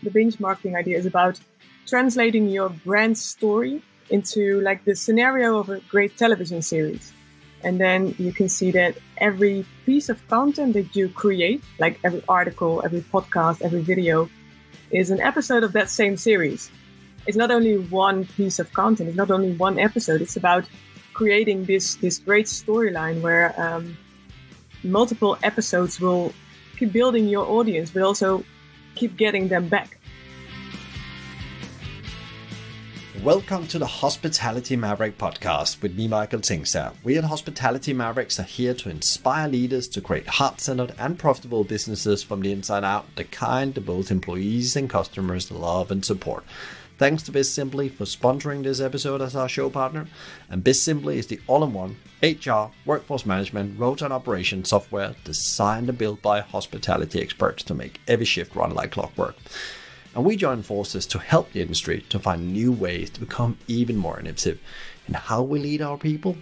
the binge marketing idea is about translating your brand story into like the scenario of a great television series. And then you can see that every piece of content that you create, like every article, every podcast, every video, is an episode of that same series. It's not only one piece of content, it's not only one episode, it's about creating this great storyline where multiple episodes will keep building your audience, but also keep getting them back. Welcome to the Hospitality Maverick podcast with me, Michael Tingsager. We at Hospitality Mavericks are here to inspire leaders to create heart-centered and profitable businesses from the inside out, the kind that both employees and customers love and support. Thanks to BizSimply for sponsoring this episode as our show partner. And BizSimply is the all-in-one HR, workforce management, rota and operation software designed and built by hospitality experts to make every shift run like clockwork. And we join forces to help the industry to find new ways to become even more innovative in how we lead our people,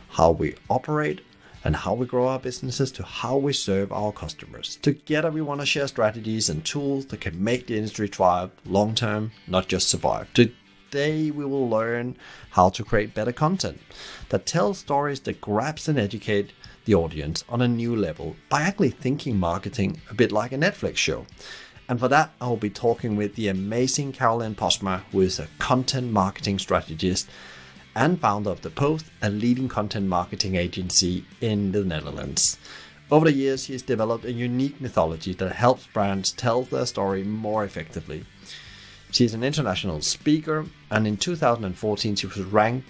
how we operate, and how we grow our businesses to how we serve our customers. Together, we want to share strategies and tools that can make the industry thrive long-term, not just survive. Today, we will learn how to create better content that tells stories that grabs and educate the audience on a new level by actually thinking marketing a bit like a Netflix show. And for that, I will be talking with the amazing Carlijn Postma, who is a content marketing strategist and founder of The Post, a leading content marketing agency in the Netherlands. Over the years, he has developed a unique methodology that helps brands tell their story more effectively. She is an international speaker, and in 2014, she was ranked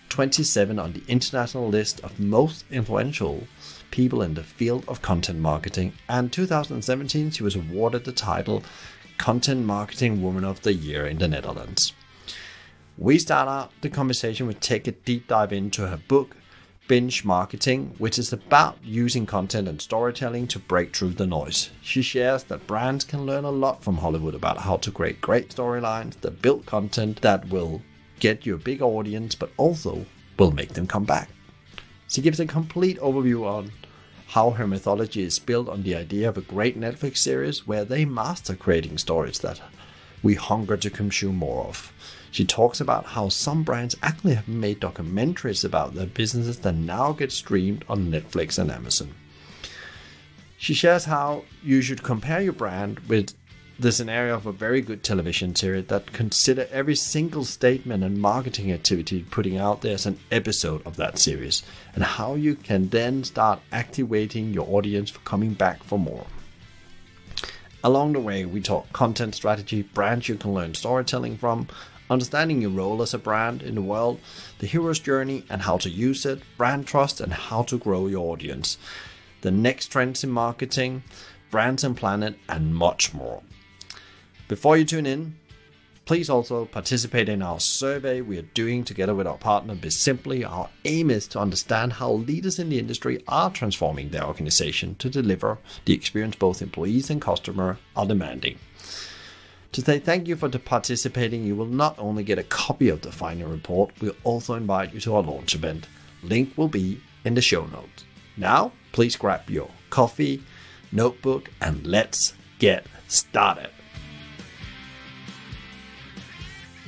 27 on the international list of most influential people in the field of content marketing, and 2017 she was awarded the title Content Marketing Woman of the Year in the Netherlands. We start out the conversation with take a deep dive into her book Binge Marketing, which is about using content and storytelling to break through the noise. She shares that brands can learn a lot from Hollywood about how to create great storylines that build content that will get you a big audience but also will make them come back. She gives a complete overview on how her methodology is built on the idea of a great Netflix series where they master creating stories that we hunger to consume more of. She talks about how some brands actually have made documentaries about their businesses that now get streamed on Netflix and Amazon. She shares how you should compare your brand with the scenario of a very good television series that consider every single statement and marketing activity putting out there as an episode of that series, and how you can then start activating your audience for coming back for more. Along the way, we talk content strategy, brands you can learn storytelling from, understanding your role as a brand in the world, the hero's journey and how to use it, brand trust and how to grow your audience, the next trends in marketing, brands and planet, and much more. Before you tune in, please also participate in our survey we are doing together with our partner BizSimply. Our aim is to understand how leaders in the industry are transforming their organization to deliver the experience both employees and customers are demanding. To say thank you for participating, you will not only get a copy of the final report, we'll also invite you to our launch event. Link will be in the show notes. Now, please grab your coffee, notebook, and let's get started.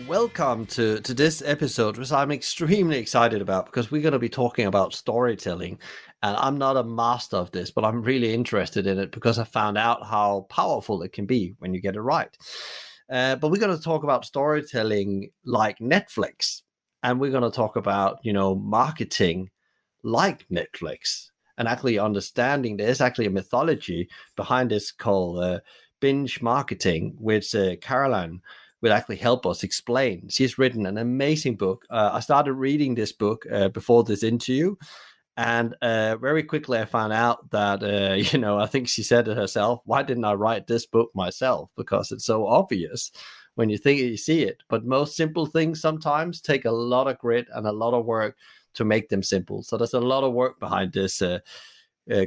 Welcome to this episode, which I'm extremely excited about because we're going to be talking about storytelling. And I'm not a master of this, but I'm really interested in it because I found out how powerful it can be when you get it right. But we're going to talk about storytelling like Netflix. And we're going to talk about, marketing like Netflix. And actually understanding there's actually a methodology behind this called Binge Marketing, which Carlijn will actually help us explain. She's written an amazing book. I started reading this book before this interview. And very quickly I found out that, I think she said it herself, why didn't I write this book myself? Because it's so obvious when you think you see it. But most simple things sometimes take a lot of grit and a lot of work to make them simple. So there's a lot of work behind this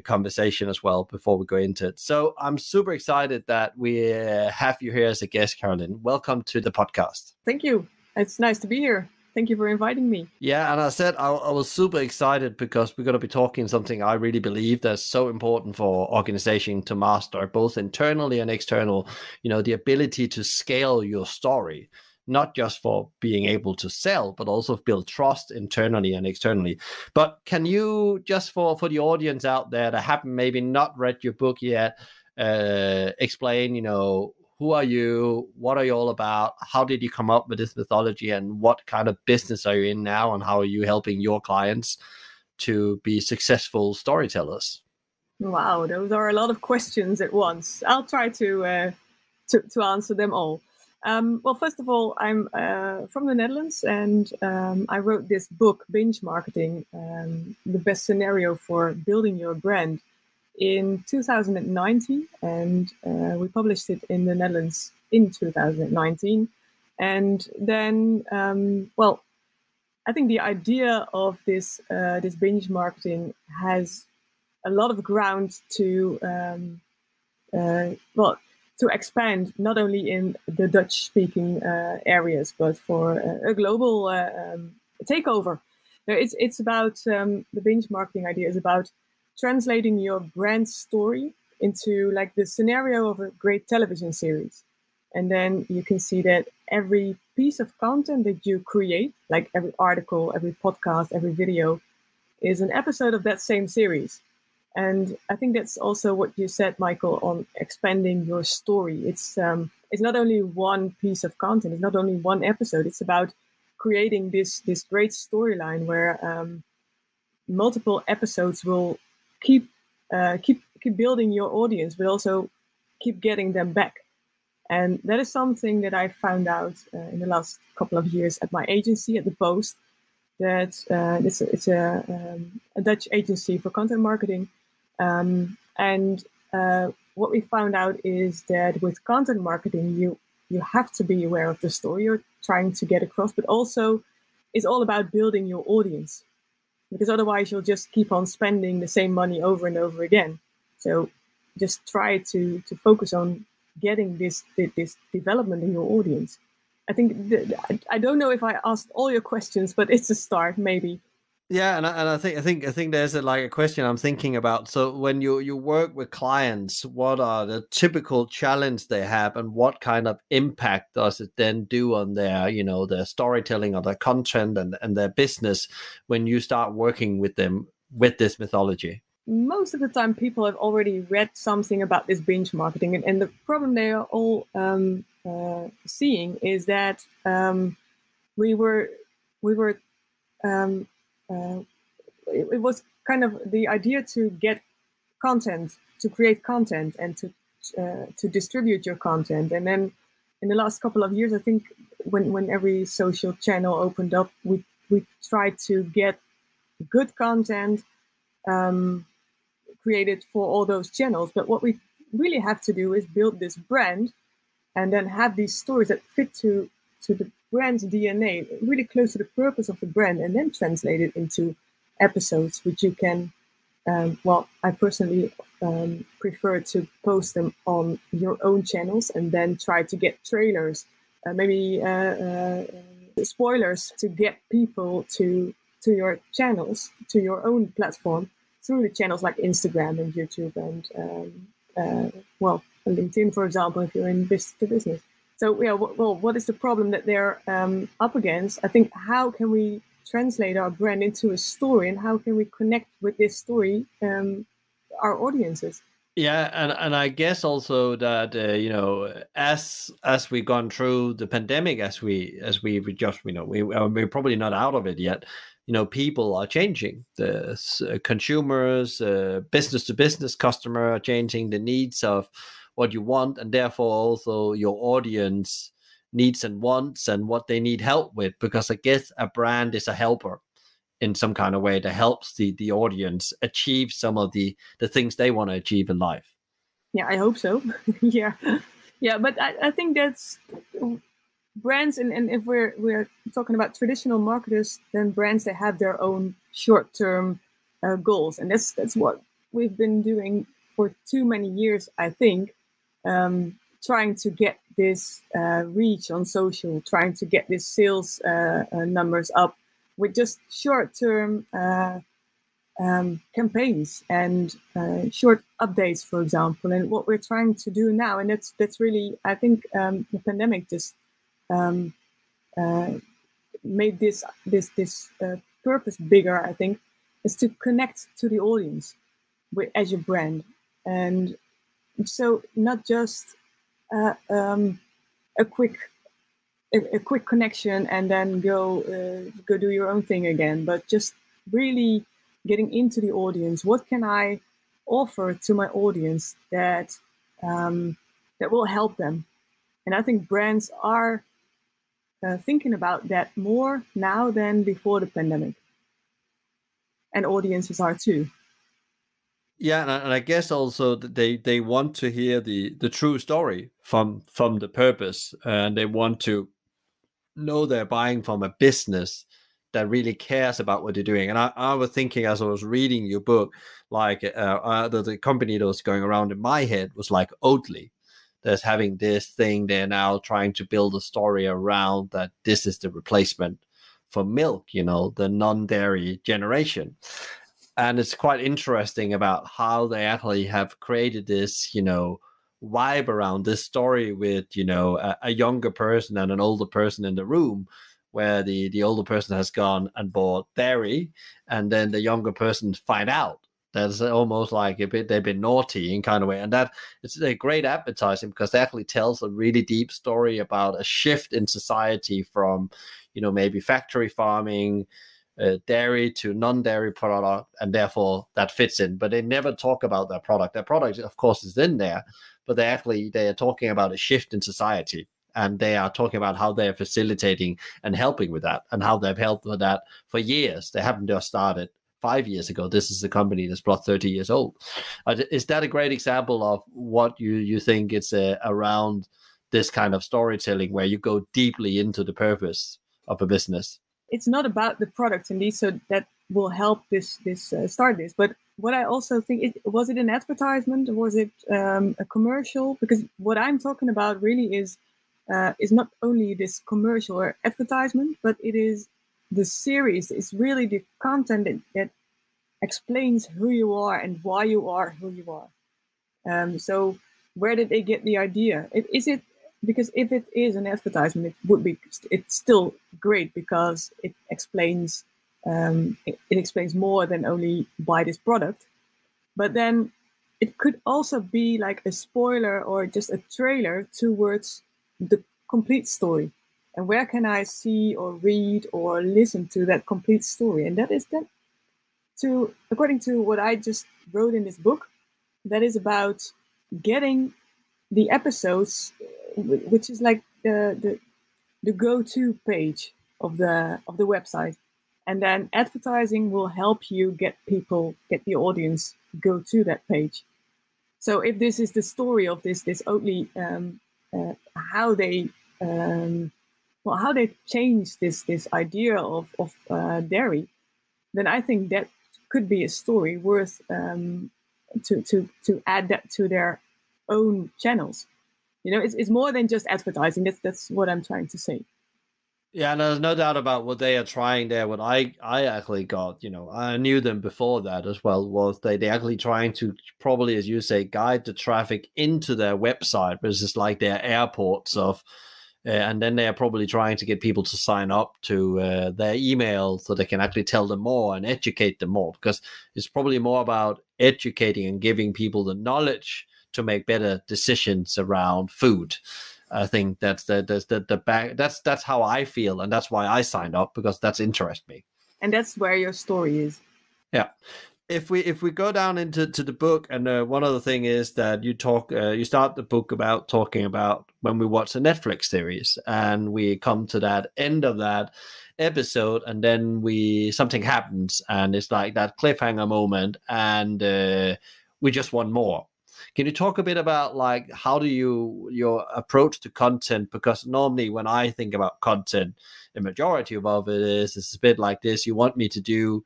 conversation as well before we go into it. So I'm super excited that we have you here as a guest, Carlijn. Welcome to the podcast. Thank you. It's nice to be here. Thank you for inviting me. Yeah, and I said I was super excited because we're going to be talking something I really believe that's so important for organization to master, both internally and external, the ability to scale your story, not just for being able to sell, but also build trust internally and externally. But can you, just for the audience out there that haven't maybe not read your book yet, explain, who are you? What are you all about? How did you come up with this mythology? And what kind of business are you in now? And how are you helping your clients to be successful storytellers? Wow, those are a lot of questions at once. I'll try to answer them all. Well, first of all, I'm from the Netherlands, and I wrote this book, Binge Marketing, the best scenario for building your brand, in 2019, and we published it in the Netherlands in 2019. And then, I think the idea of this binge marketing has a lot of ground to expand, not only in the Dutch-speaking areas, but for a global takeover. It's about the binge marketing idea is about translating your brand story into like the scenario of a great television series. And then you can see that every piece of content that you create, like every article, every podcast, every video, is an episode of that same series. And I think that's also what you said, Michael, on expanding your story. It's not only one piece of content, it's not only one episode. It's about creating this great storyline where multiple episodes will keep building your audience, but also keep getting them back. And that is something that I found out in the last couple of years at my agency, at The Post. That it's a Dutch agency for content marketing, and what we found out is that with content marketing, you have to be aware of the story you're trying to get across, but also it's all about building your audience, because otherwise you'll just keep on spending the same money over and over again. So just try to focus on getting this development in your audience. I think I don't know if I asked all your questions, but it's a start, maybe. Yeah, and I think there's a question I'm thinking about. So when you work with clients, what are the typical challenges they have, and what kind of impact does it then do on their their storytelling or their content and their business when you start working with them with this mythology? Most of the time, people have already read something about this binge marketing, and the problem they are all seeing is that it was kind of the idea to get content, to create content, and to distribute your content. And then in the last couple of years, I think when every social channel opened up, we tried to get good content created for all those channels. But what we really have to do is build this brand, and then have these stories that fit to the brand's DNA, really close to the purpose of the brand, and then translate it into episodes, which you can, I personally prefer to post them on your own channels, and then try to get trailers, maybe spoilers, to get people to your channels, to your own platform, through the channels like Instagram and YouTube and, LinkedIn, for example, if you're in business to business. So, yeah, what is the problem that they're up against? I think, how can we translate our brand into a story, and how can we connect with this story our audiences? Yeah, and I guess also that as we've gone through the pandemic, as we just we're probably not out of it yet. People are changing. The consumers, business to business customer are changing the needs of what you want, and therefore also your audience needs and wants and what they need help with. Because I guess a brand is a helper in some kind of way that helps the audience achieve some of the things they want to achieve in life. Yeah, I hope so. Yeah, but I think that's brands, and if we're talking about traditional marketers, then brands, they have their own short-term goals, and that's what we've been doing for too many years, I think, trying to get this reach on social, trying to get these sales numbers up with just short-term campaigns and short updates, for example. And what we're trying to do now, and that's really, I think, the pandemic just made this purpose bigger, I think, is to connect to the audience as your brand. And so not just a quick connection and then go do your own thing again, but just really getting into the audience. What can I offer to my audience that will help them? And I think brands are thinking about that more now than before the pandemic, and audiences are too. Yeah, and I guess also that they want to hear the true story from the purpose, and they want to know they're buying from a business that really cares about what they're doing. And I was thinking as I was reading your book, like the company that was going around in my head was like Oatly. There's having this thing, they're now trying to build a story around that this is the replacement for milk, the non-dairy generation. And it's quite interesting about how they actually have created this, vibe around this story with, a younger person and an older person in the room, where the older person has gone and bought dairy, and then the younger person find out. That's almost like they've been naughty in kind of way. And that it's a great advertising because it actually tells a really deep story about a shift in society from, maybe factory farming, dairy to non-dairy product, and therefore that fits in. But they never talk about their product. Their product, of course, is in there, but they are talking about a shift in society. And they are talking about how they're facilitating and helping with that, and how they've helped with that for years. They haven't just started 5 years ago. This is a company that's brought 30 years old. Is that a great example of what you think it's around this kind of storytelling where you go deeply into the purpose of a business? It's not about the product indeed, so that will help this start this. But what I also think, was it an advertisement or was it a commercial? Because what I'm talking about really is not only this commercial or advertisement, but it is the series. It's really the content that explains who you are and why you are who you are. So where did they get the idea? Because if it is an advertisement, it's still great because it explains more than only buy this product. But then it could also be like a spoiler or just a trailer towards the complete story. And where can I see or read or listen to that complete story? And that is according to what I just wrote in this book, that is about getting the episodes, which is like the go-to page of the website, and then advertising will help you get the audience go to that page. So if this is the story of this Oatly, how they changed this idea of dairy, then I think that could be a story worth to add that to their own channels. It's more than just advertising. That's what I'm trying to say. Yeah, and there's no doubt about what they are trying there. What I actually got, I knew them before that as well, was they actually trying to, probably, as you say, guide the traffic into their website, which is like their airports of, and then they are probably trying to get people to sign up to their email so they can actually tell them more and educate them more, because it's probably more about educating and giving people the knowledge to make better decisions around food. I think that's that's how I feel, and that's why I signed up, because that's interests me. And that's where your story is. Yeah. If we go down into the book, and one other thing is that you start the book about talking about when we watch a Netflix series, and we come to that end of that episode, and then something happens, and it's like that cliffhanger moment, and we just want more. Can you talk a bit about like how do your approach to content? Because normally when I think about content, the majority of it is a bit like this. You want me to do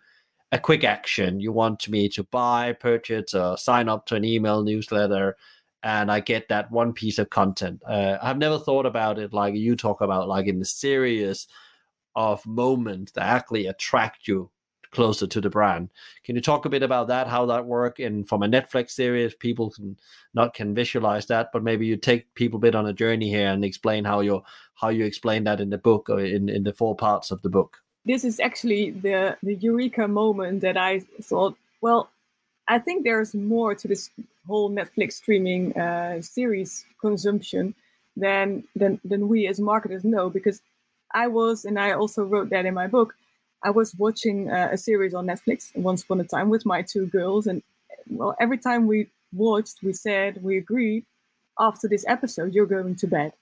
a quick action. You want me to buy, purchase, or sign up to an email newsletter, and I get that one piece of content. I've never thought about it like you talk about, like in the series of moments that actually attract you closer to the brand. Can you talk a bit about that, how that work in from a Netflix series? People can visualize that, but maybe you take people a bit on a journey here and explain how you explain that in the book, or in the 4 parts of the book. This is actually the eureka moment that I thought, well, I think there's more to this whole Netflix streaming series consumption than we as marketers know, because I also wrote that in my book, I was watching a series on Netflix once upon a time with my 2 girls, and well, every time we watched, we agreed, after this episode, you're going to bed.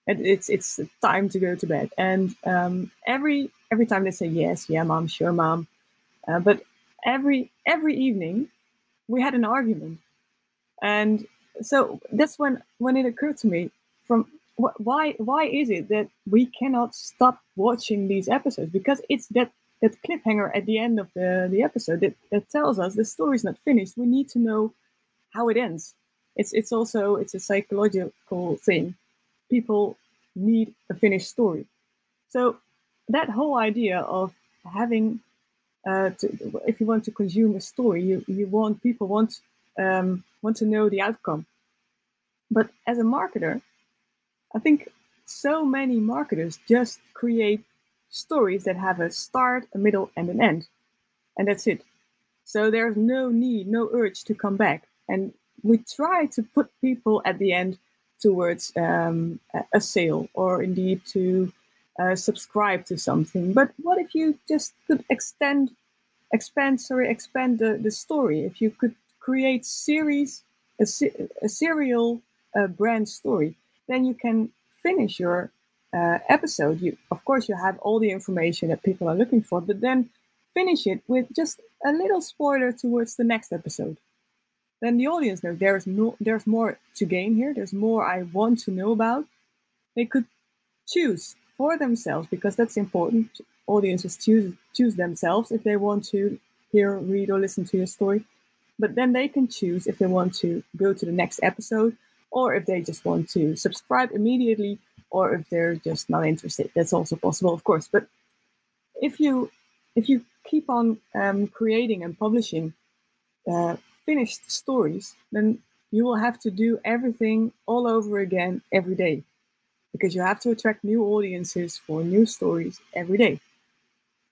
And it's time to go to bed. And every time they say yes, yeah, mom, sure, mom. But every evening we had an argument, and so that's when it occurred to me, from why is it that we cannot stop watching these episodes? Because it's that cliffhanger at the end of the episode that tells us the story's not finished. We need to know how it ends. It's a psychological thing. People need a finished story. So that whole idea of having if you want to consume a story, people want to know the outcome. But as a marketer, I think so many marketers just create stories that have a start, a middle, and an end, and that's it. So there's no need, no urge to come back. And we try to put people at the end towards a sale, or indeed to subscribe to something. But what if you just could expand the story? If you could create a serial brand story, then you can finish your episode. Of course, you have all the information that people are looking for, but then finish it with just a little spoiler towards the next episode. Then the audience knows there's more to gain here. There's more I want to know about. They could choose for themselves, because that's important. Audiences choose themselves if they want to hear, read, or listen to your story. But then they can choose if they want to go to the next episode, or if they just want to subscribe immediately, or if they're just not interested. That's also possible, of course. But if you keep on creating and publishing finished stories, then you will have to do everything all over again every day, because you have to attract new audiences for new stories every day.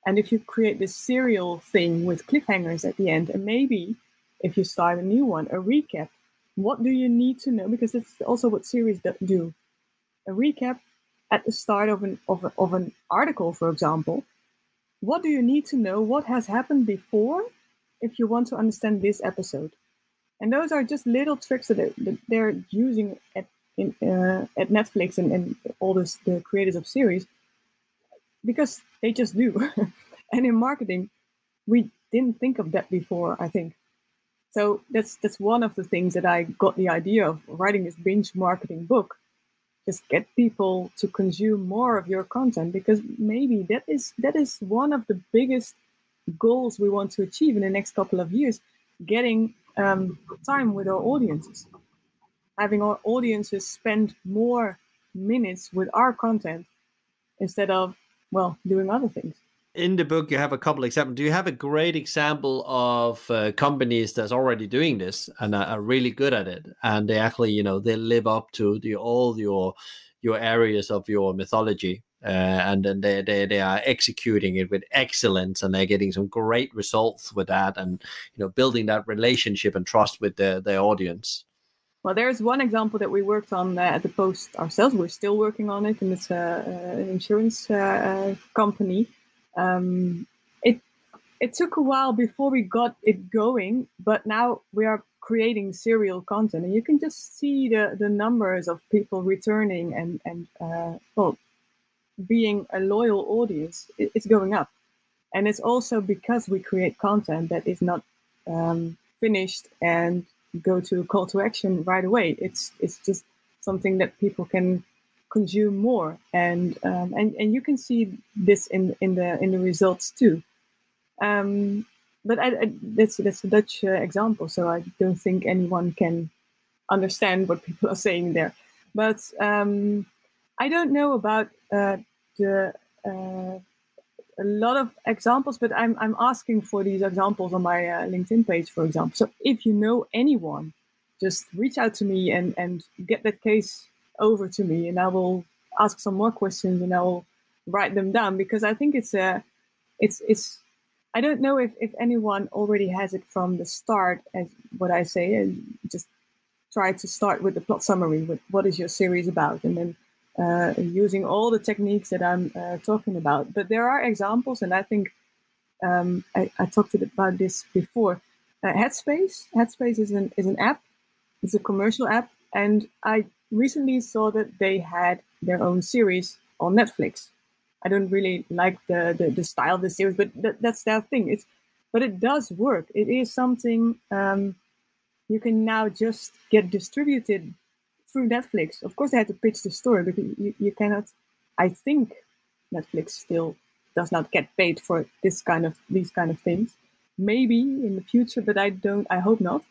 And if you create this serial thing with cliffhangers at the end, and maybe if you start a new one, a recap, what do you need to know? Because it's also what series do. A recap at the start of an article, for example. What do you need to know? What has happened before, if you want to understand this episode? And those are just little tricks that they're using at Netflix and all the creators of series, because they just do. And in marketing, we didn't think of that before, I think. So that's one of the things that I got the idea of writing this binge marketing book. Just get people to consume more of your content, because maybe that is one of the biggest goals we want to achieve in the next couple of years, getting time with our audiences. Having our audiences spend more minutes with our content instead of, well, doing other things. In the book, you have a couple examples. Do you have a great example of companies that's already doing this and are really good at it, and they actually, they live up to all your areas of your mythology, and then they are executing it with excellence, and they're getting some great results with that, and building that relationship and trust with their audience? Well, there's one example that we worked on at the Post ourselves. We're still working on it, and it's an insurance company. It took a while before we got it going, but now we are creating serial content, and you can just see the numbers of people returning and being a loyal audience. It's going up, and it's also because we create content that is not finished and go to a call to action right away. It's just something that people can consume more, and you can see this in the results too. But that's a Dutch example, so I don't think anyone can understand what people are saying there. But I don't know about a lot of examples, but I'm asking for these examples on my LinkedIn page, for example. So if you know anyone, just reach out to me and get that case over to me, and I will ask some more questions and I will write them down, because I think it's I don't know if anyone already has it from the start, as what I say, and just try to start with the plot summary, with what is your series about, and then using all the techniques that I'm talking about. But there are examples, and I think I talked about this before. Headspace is an app. It's a commercial app, and I recently saw that they had their own series on Netflix. I don't really like the style of the series, but that's their thing. But it does work. It is something you can now just get distributed through Netflix. Of course, they had to pitch the story, because you cannot. I think Netflix still does not get paid for these kind of things. Maybe in the future, but I hope not.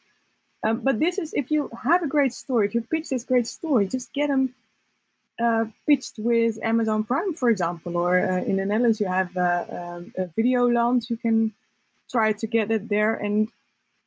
But this is, if you have a great story, if you pitch this great story, just get them pitched with Amazon Prime, for example, or in the Netherlands you have a video launch. You can try to get it there, and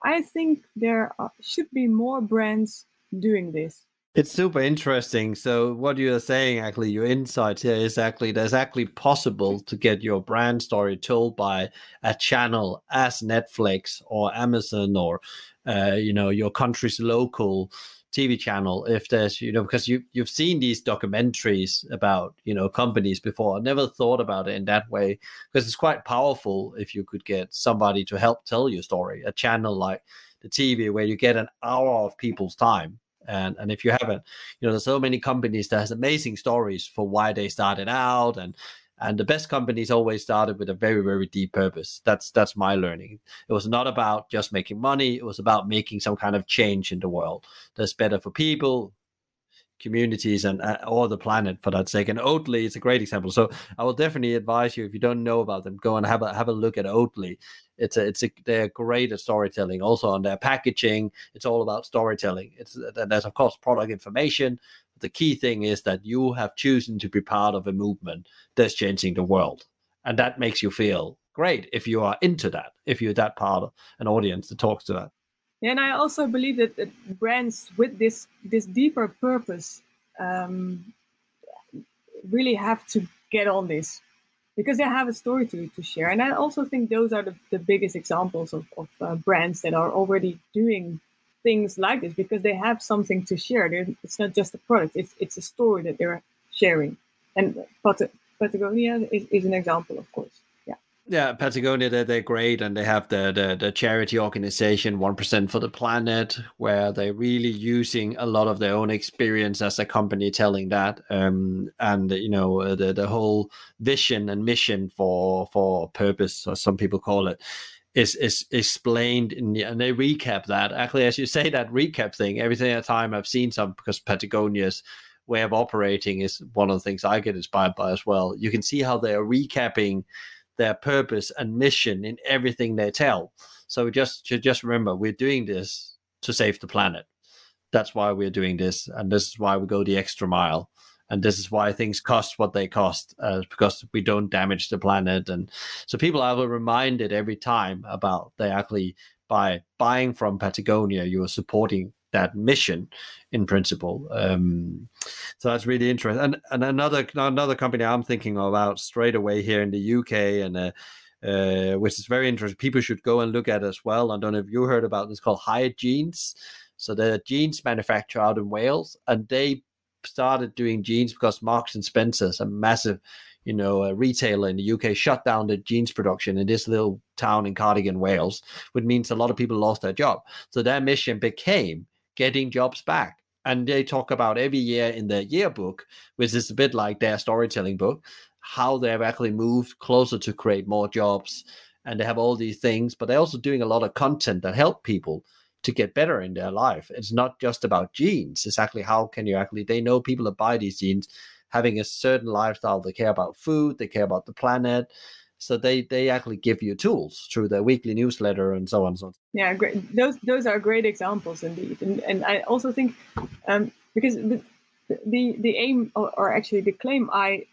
I think there should be more brands doing this. It's super interesting. So what you are saying, actually, your insight here is actually there's actually possible to get your brand story told by a channel as Netflix or Amazon or your country's local TV channel. If there's because you've seen these documentaries about companies before. I never thought about it in that way, because it's quite powerful if you could get somebody to help tell your story. A channel like the TV where you get an hour of people's time. And if you haven't, there's so many companies that has amazing stories for why they started out, and the best companies always started with a very, very deep purpose. That's my learning. It was not about just making money. It was about making some kind of change in the world that's better for people, communities, and or the planet, for that sake. And Oatly is a great example. So I will definitely advise you, if you don't know about them, go and have a look at Oatly. They're great at storytelling. Also on their packaging, it's all about storytelling. There's of course product information. The key thing is that you have chosen to be part of a movement that's changing the world, and that makes you feel great if you are into that. If you're that part of an audience that talks to that. Yeah, and I also believe that brands with this deeper purpose really have to get on this, because they have a story to share. And I also think those are the biggest examples of brands that are already doing things like this, because they have something to share. It's not just a product, it's a story that they're sharing. And Patagonia is an example, of course. Yeah, Patagonia, they're great, and they have the charity organization 1% for the Planet, where they're really using a lot of their own experience as a company telling that, and the whole vision and mission for purpose, or some people call it, is explained and they recap that. Actually, as you say, that recap thing, every single time I've seen some, because Patagonia's way of operating is one of the things I get inspired by as well. You can see how they are recapping their purpose and mission in everything they tell. So just remember, we're doing this to save the planet. That's why we're doing this, and this is why we go the extra mile, and this is why things cost what they cost, because we don't damage the planet. And so people are reminded every time about they actually, by buying from Patagonia, you are supporting that mission in principle. So that's really interesting. And another company I'm thinking about straight away here in the UK, and which is very interesting, people should go and look at as well. I don't know if you heard about this, called Hyatt Jeans. So they're a jeans manufacturer out in Wales, and they started doing jeans because Marks and Spencer's, a massive retailer in the UK, shut down the jeans production in this little town in Cardigan, Wales, which means a lot of people lost their job. So their mission became getting jobs back. And they talk about every year in their yearbook, which is a bit like their storytelling book, how they've actually moved closer to create more jobs. And they have all these things, but they're also doing a lot of content that help people to get better in their life. It's not just about jeans. It's actually how can you actually, they know people that buy these jeans having a certain lifestyle. They care about food, they care about the planet, So they actually give you tools through their weekly newsletter and so on and so on. Yeah, great. Those are great examples indeed, and I also think because the aim or actually the claim I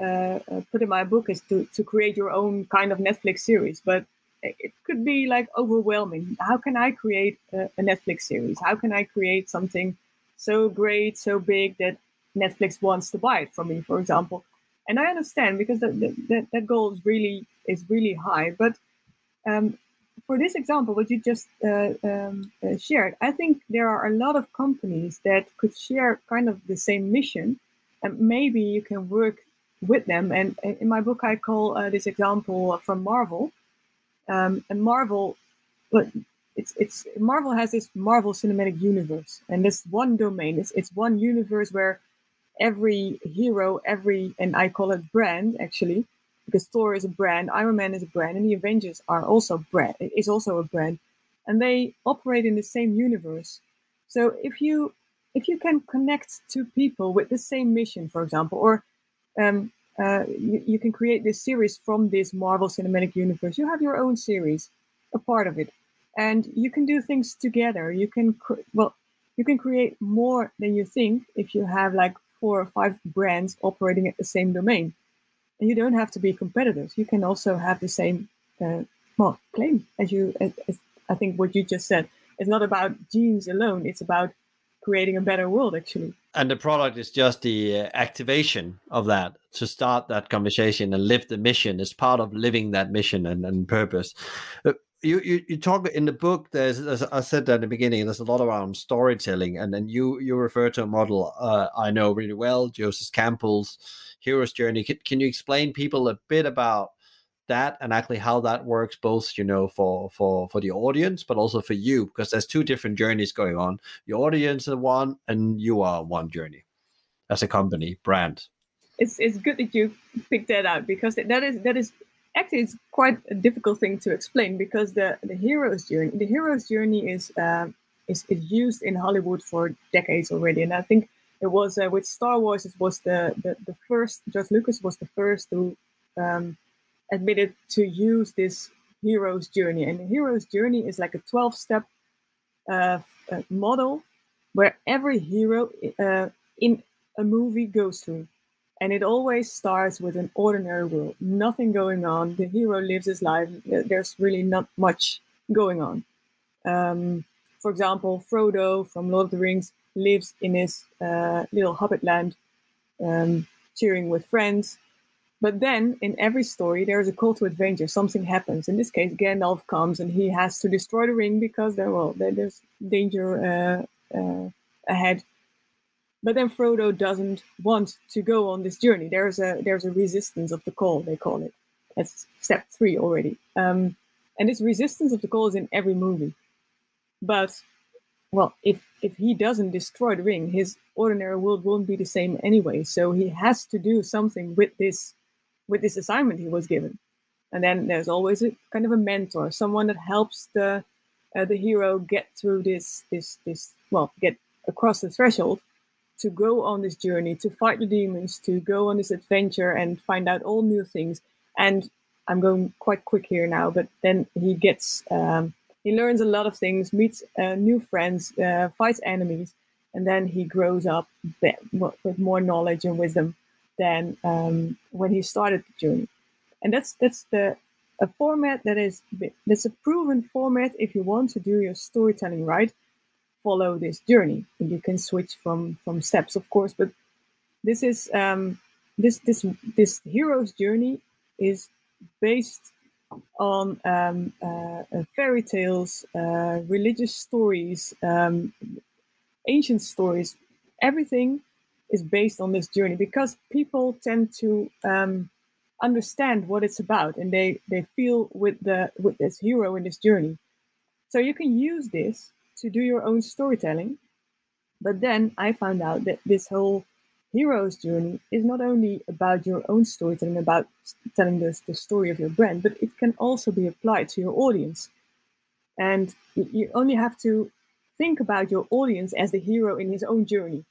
put in my book is to create your own kind of Netflix series, but it could be like overwhelming. How can I create a Netflix series? How can I create something so great, so big that Netflix wants to buy it from me, for example? And I understand because that goal is really high, but for this example, what you just shared, I think there are a lot of companies that could share kind of the same mission, and maybe you can work with them. And in my book, I call this example from Marvel. And Marvel, it's Marvel has this Marvel Cinematic Universe, and this one domain. It's one universe where every hero, and I call it brand actually, because Thor is a brand, Iron Man is a brand, and the Avengers are also a brand, and they operate in the same universe. So if you can connect to people with the same mission, for example, or you can create this series from this Marvel Cinematic Universe. You have your own series, a part of it, and you can do things together. You can create more than you think if you have like 4 or 5 brands operating at the same domain. And you don't have to be competitors. You can also have the same claim as I think what you just said. It's not about jeans alone. It's about creating a better world, actually. And the product is just the activation of that to start that conversation and live the mission as part of living that mission and purpose. You talk in the book, there's, as I said at the beginning, there's a lot around storytelling, and then you refer to a model I know really well, Joseph Campbell's hero's journey. Can you explain people a bit about that and actually how that works, both for the audience but also for you, because there's 2 different journeys going on. Your audience is one, and you are one journey as a company brand. It's good that you picked that out, because that is actually, it's quite a difficult thing to explain, because the hero's journey is used in Hollywood for decades already. And I think it was with Star Wars, it was the first, George Lucas was the first to admitted to use this hero's journey. And the hero's journey is like a 12-step model where every hero in a movie goes through. And it always starts with an ordinary world, nothing going on. The hero lives his life. There's really not much going on. For example, Frodo from Lord of the Rings lives in his little hobbit land, cheering with friends. But then in every story, there's a call to adventure. Something happens. In this case, Gandalf comes and he has to destroy the ring because there's danger ahead. But then Frodo doesn't want to go on this journey. There's a resistance of the call, they call it. That's step 3 already. And this resistance of the call is in every movie. But, well, if he doesn't destroy the ring, his ordinary world won't be the same anyway. So he has to do something with this assignment he was given. And then there's always a kind of a mentor, someone that helps the hero get through get across the threshold, to go on this journey, to fight the demons, to go on this adventure and find out all new things. And I'm going quite quick here now, but then he gets, he learns a lot of things, meets new friends, fights enemies, and then he grows up with more knowledge and wisdom than when he started the journey. And that's a format that's a proven format if you want to do your storytelling right. Follow this journey, and you can switch from steps, of course. But this is this hero's journey is based on fairy tales, religious stories, ancient stories. Everything is based on this journey because people tend to understand what it's about, and they feel with this hero in this journey. So you can use this to do your own storytelling. But then I found out that this whole hero's journey is not only about your own storytelling, about telling the story of your brand, but it can also be applied to your audience. And you only have to think about your audience as the hero in his own journey.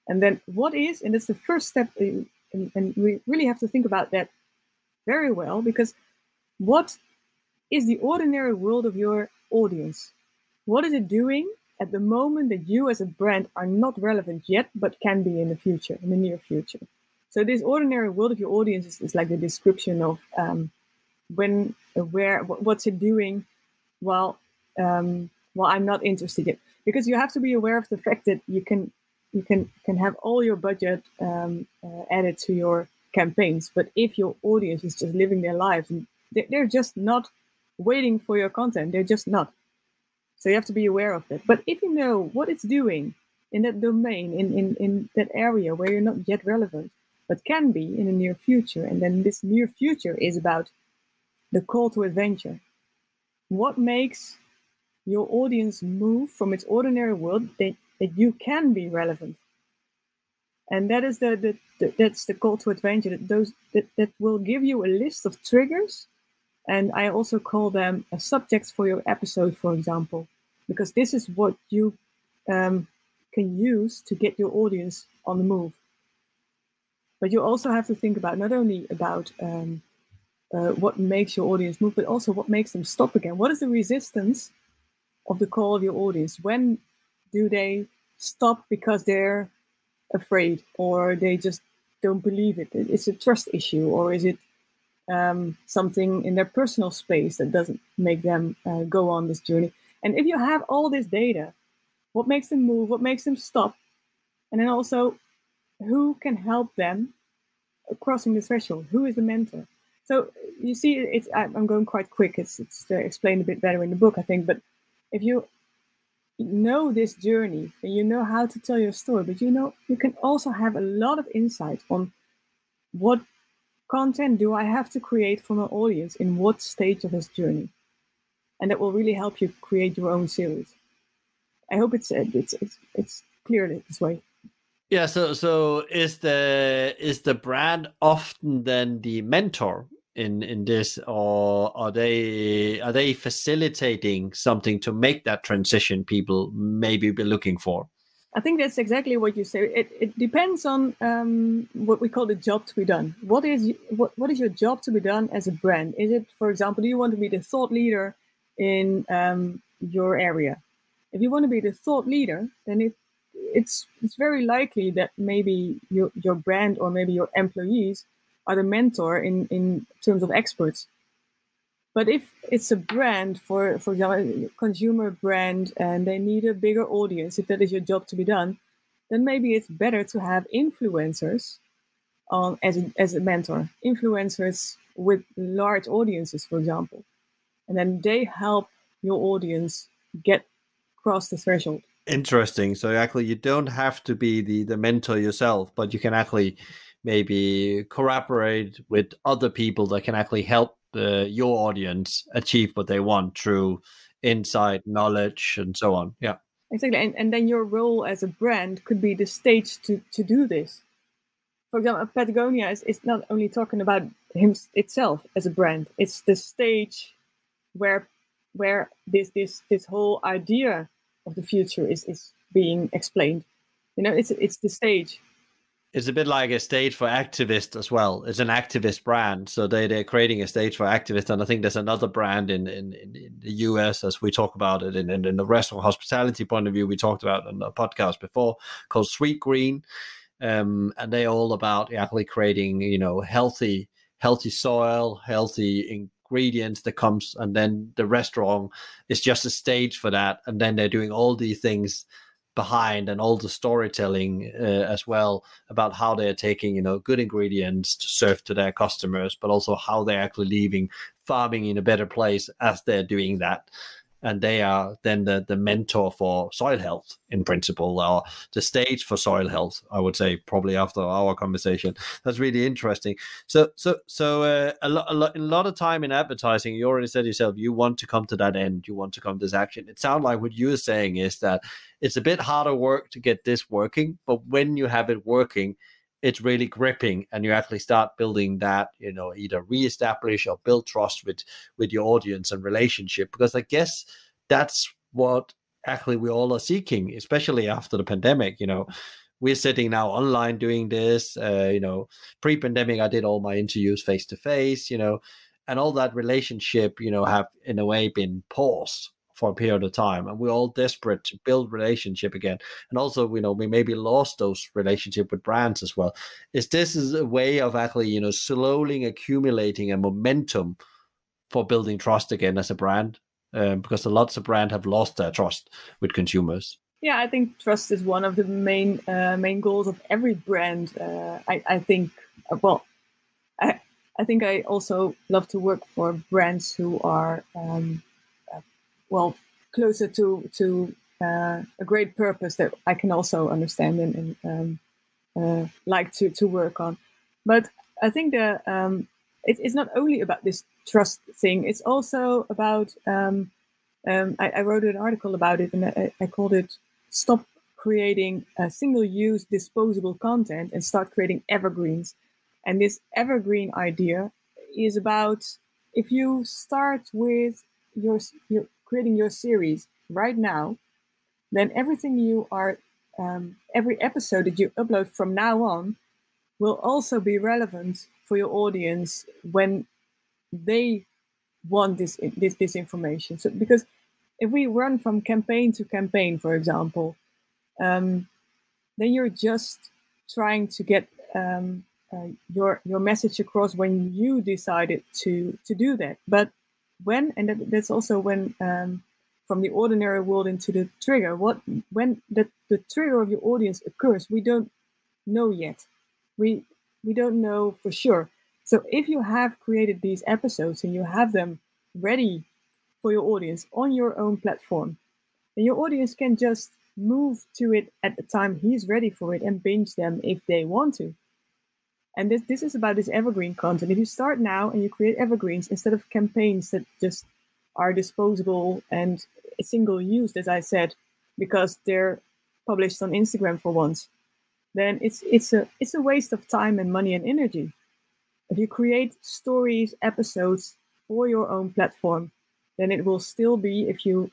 And then and that's the first step, and we really have to think about that very well, because what is the ordinary world of your audience? What is it doing at the moment that you as a brand are not relevant yet, but can be in the future, in the near future? So this ordinary world of your audience is like the description of what's it doing while I'm not interested yet. Because you have to be aware of the fact that you can have all your budget added to your campaigns, but if your audience is just living their lives, they're just not waiting for your content. They're just not. So you have to be aware of that. But if you know what it's doing in that domain, in that area where you're not yet relevant, but can be in the near future, and then this near future is about the call to adventure. What makes your audience move from its ordinary world that you can be relevant? And that is that's the call to adventure. That will give you a list of triggers. And I also call them subjects for your episode, for example, because this is what you can use to get your audience on the move. But you also have to think about not only about what makes your audience move, but also what makes them stop again. What is the resistance of the call of your audience? When do they stop because they're afraid, or they just don't believe it? It's a trust issue, or is it something in their personal space that doesn't make them go on this journey? And if you have all this data, what makes them move, what makes them stop, and then also who can help them crossing the threshold? Who is the mentor? So you see, I'm going quite quick. It's explained a bit better in the book, I think. But if you know this journey, and you know how to tell your story, but you can also have a lot of insight on what content do I have to create for my audience in what stage of this journey, and that will really help you create your own series. I hope it's clear this way. Yeah. So is the brand often then the mentor in this, or are they facilitating something to make that transition people maybe be looking for? I think that's exactly what you say. It depends on what we call the job to be done. What is your job to be done as a brand? Is it, for example, do you want to be the thought leader in your area? If you want to be the thought leader, then it's very likely that maybe your brand or maybe your employees are the mentor in terms of experts. But if it's a brand, for example, consumer brand, and they need a bigger audience, if that is your job to be done, then maybe it's better to have influencers as a mentor. Influencers with large audiences, for example. And then they help your audience get across the threshold. Interesting. So actually you don't have to be the mentor yourself, but you can actually maybe collaborate with other people that can actually help your audience achieve what they want through insight, knowledge, and so on. Yeah, exactly. And then your role as a brand could be the stage to do this. For example, Patagonia is not only talking about itself as a brand; it's the stage where this whole idea of the future is being explained. It's the stage. It's a bit like a stage for activists as well. It's an activist brand, so they're creating a stage for activists. And I think there's another brand in the US, as we talk about it in the restaurant hospitality point of view, we talked about on the podcast before, called Sweet Green, and they're all about actually creating healthy soil, healthy ingredients that comes, and then the restaurant is just a stage for that, and then they're doing all these things behind and all the storytelling as well about how they're taking good ingredients to serve to their customers, but also how they're actually leaving farming in a better place as they're doing that. And they are then the mentor for soil health in principle, or the stage for soil health, I would say, probably after our conversation. That's really interesting. So a lot of time in advertising, you already said yourself, you want to come to that end, you want to come to this action. It sounds like what you're saying is that it's a bit harder work to get this working, but when you have it working, it's really gripping, and you actually start building that, either reestablish or build trust with your audience and relationship. Because I guess that's what actually we all are seeking, especially after the pandemic. We're sitting now online doing this. Pre-pandemic, I did all my interviews face to face. and all that relationship, have in a way been paused for a period of time, and we're all desperate to build relationship again. And also, we maybe lost those relationship with brands as well. This is a way of actually, slowly accumulating a momentum for building trust again as a brand, because lots of brands have lost their trust with consumers. Yeah, I think trust is one of the main goals of every brand. I think, well, I think I also love to work for brands who are, closer to a great purpose that I can also understand and like to work on. But I think it's not only about this trust thing. It's also about, I wrote an article about it, and I called it "Stop Creating Single-Use Disposable Content and Start Creating Evergreens." And this evergreen idea is about, if you start with your creating your series right now, then everything you are, every episode that you upload from now on will also be relevant for your audience when they want this information. So, because if we run from campaign to campaign, for example, then you're just trying to get your message across when you decided to do that. But that's also when, from the ordinary world into the trigger, when the trigger of your audience occurs, we don't know yet. We don't know for sure. So if you have created these episodes and you have them ready for your audience on your own platform, then your audience can just move to it at the time he's ready for it and binge them if they want to. And this is about this evergreen content. If you start now and you create evergreens instead of campaigns that just are disposable and single used, as I said, because they're published on Instagram for once, then it's a waste of time and money and energy. If you create stories, episodes for your own platform, then it will still be, if you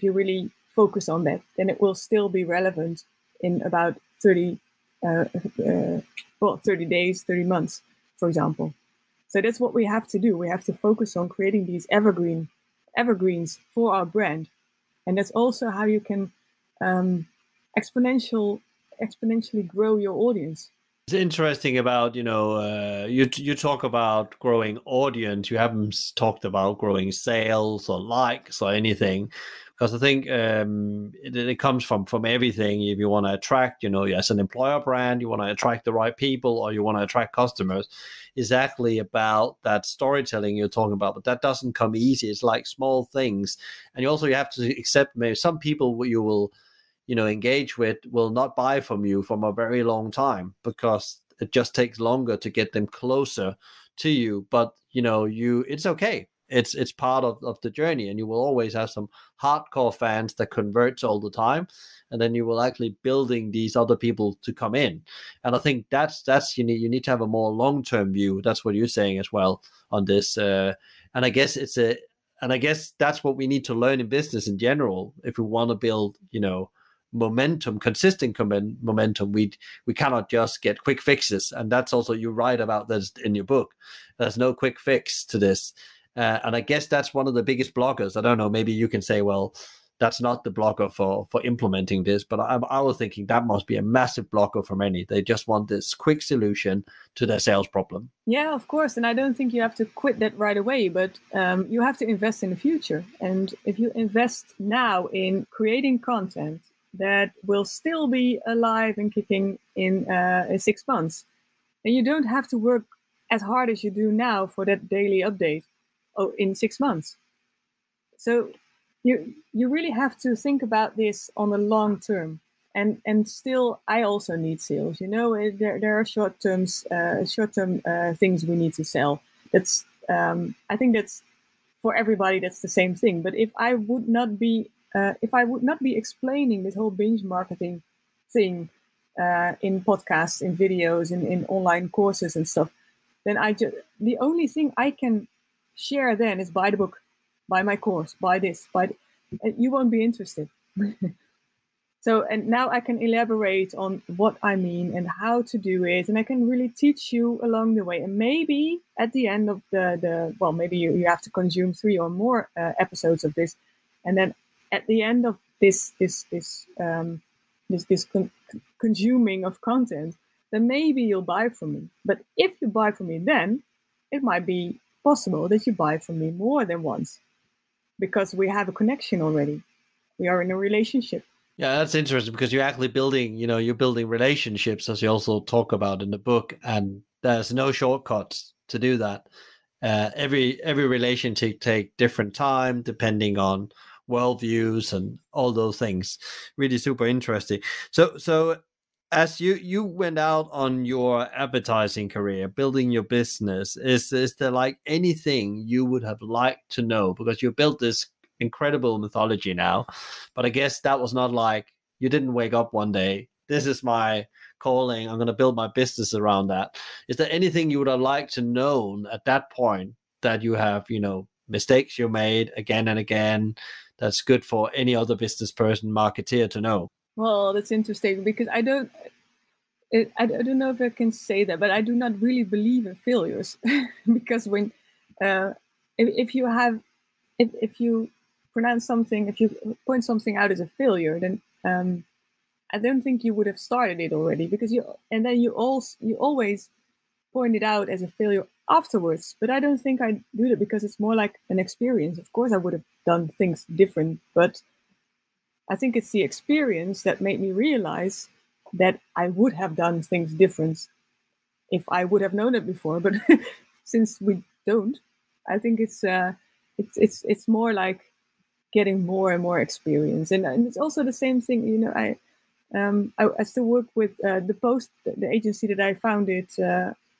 really focus on that, then it will still be relevant in about 30 days, 30 months, for example. So that's what we have to do. We have to focus on creating these evergreens for our brand. And that's also how you can exponentially grow your audience. It's interesting about, you talk about growing audience. You haven't talked about growing sales or likes or anything, because I think it comes from everything. If you want to attract, as an employer brand, you want to attract the right people, or you want to attract customers, exactly about that storytelling you're talking about. But that doesn't come easy. It's like small things. And you have to accept, maybe some people you will engage with will not buy from you from a very long time, because it just takes longer to get them closer to you. But it's okay. It's part of the journey, and you will always have some hardcore fans that converts all the time, and then you will actually building these other people to come in. And I think that's you need to have a more long-term view. That's what you're saying as well on this. And I guess that's what we need to learn in business in general. If we want to build, momentum, consistent momentum, we cannot just get quick fixes. And that's also, you write about this in your book. There's no quick fix to this. And I guess that's one of the biggest blockers. I don't know, maybe you can say, well, that's not the blocker for implementing this, but I was thinking that must be a massive blocker for many. They just want this quick solution to their sales problem. Yeah, of course. And I don't think you have to quit that right away, but you have to invest in the future. And if you invest now in creating content that will still be alive and kicking in 6 months, then you don't have to work as hard as you do now for that daily update in 6 months. So you really have to think about this on the long term. And still, I also need sales. There are short-term things we need to sell. That's I think that's for everybody. That's the same thing. But if I would not be explaining this whole binge marketing thing in podcasts, in videos, in online courses and stuff, then the only thing I can share then is buy the book, buy my course, buy this, you won't be interested. So, and now I can elaborate on what I mean and how to do it. And I can really teach you along the way. And maybe at the end of well, maybe you have to consume 3 or more episodes of this. And then at the end of this consuming of content, then maybe you'll buy from me. But if you buy from me, then it might be possible that you buy from me more than once, because we have a connection already. We are in a relationship. Yeah, that's interesting, because you're actually building, you're building relationships, as you also talk about in the book, and there's no shortcuts to do that. Every relationship take different time depending on worldviews and all those things. Really super interesting. So as you went out on your advertising career, building your business, is there like anything you would have liked to know? Because you built this incredible mythology now, but I guess that was not like, you didn't wake up one day, this is my calling, I'm going to build my business around that. Is there anything you would have liked to know at that point that you have, mistakes you made again and again, that's good for any other business person, marketeer to know? Well, that's interesting, because I don't know if I can say that, but I do not really believe in failures. Because when if you pronounce something, if you point something out as a failure, then I don't think you would have started it already, because you always point it out as a failure afterwards. But I don't think I do that, because it's more like an experience. Of course, I would have done things different, but I think it's the experience that made me realize that I would have done things different if I would have known it before. But since we don't, I think it's more like getting more and more experience. And it's also the same thing, I still work with the agency that I founded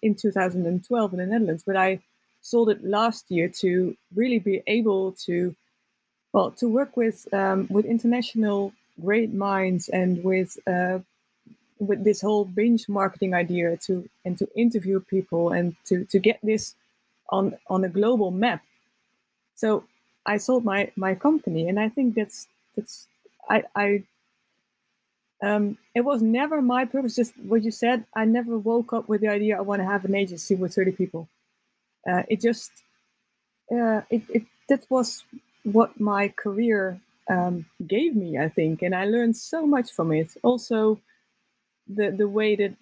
in 2012 in the Netherlands, but I sold it last year to really be able to work with international great minds, and with this whole binge marketing idea, to interview people and to get this on a global map. So I sold my company, and I think that's it was never my purpose. Just what you said, I never woke up with the idea I want to have an agency with 30 people. That was what my career gave me, I think, and I learned so much from it. Also, the way that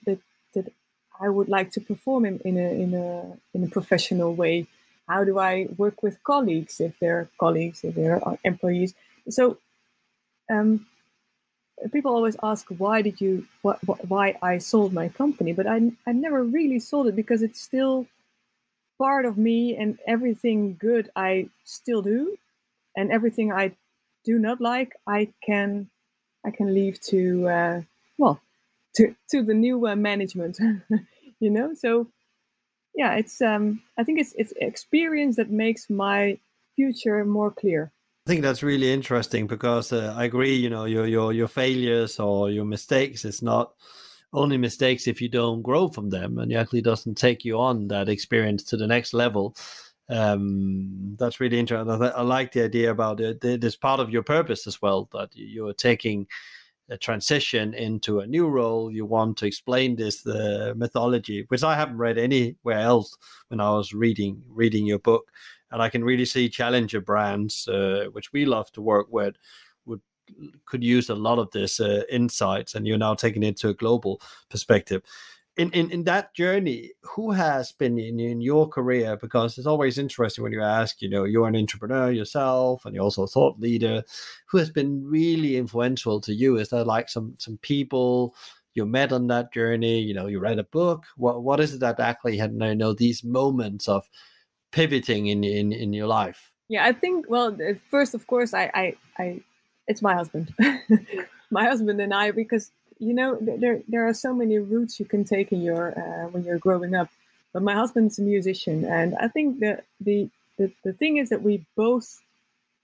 I would like to perform in a professional way. How do I work with colleagues, if they're employees? So people always ask, why I sold my company, but I never really sold it, because it's still part of me, and everything good I still do, and everything I do not like, I can leave to to the new management. So yeah, it's I think it's experience that makes my future more clear. I think that's really interesting, because I agree, your failures or your mistakes is not only mistakes if you don't grow from them, and it actually doesn't take you on that experience to the next level. That's really interesting. I like the idea about it. It's part of your purpose as well, that you're taking a transition into a new role. You want to explain this mythology, which I haven't read anywhere else when I was reading your book. And I can really see challenger brands, which we love to work with, could use a lot of this insights, and you're now taking it to a global perspective. In that journey, who has been in your career, because it's always interesting when you ask, you're an entrepreneur yourself, and you're also a thought leader, who has been really influential to you? Is there like some people you met on that journey? You read a book. What is it that actually had these moments of pivoting in your life? Yeah, I think, well, first, of course, I it's my husband. My husband and I, because there are so many routes you can take in your when you're growing up. But my husband's a musician, and I think the thing is that we both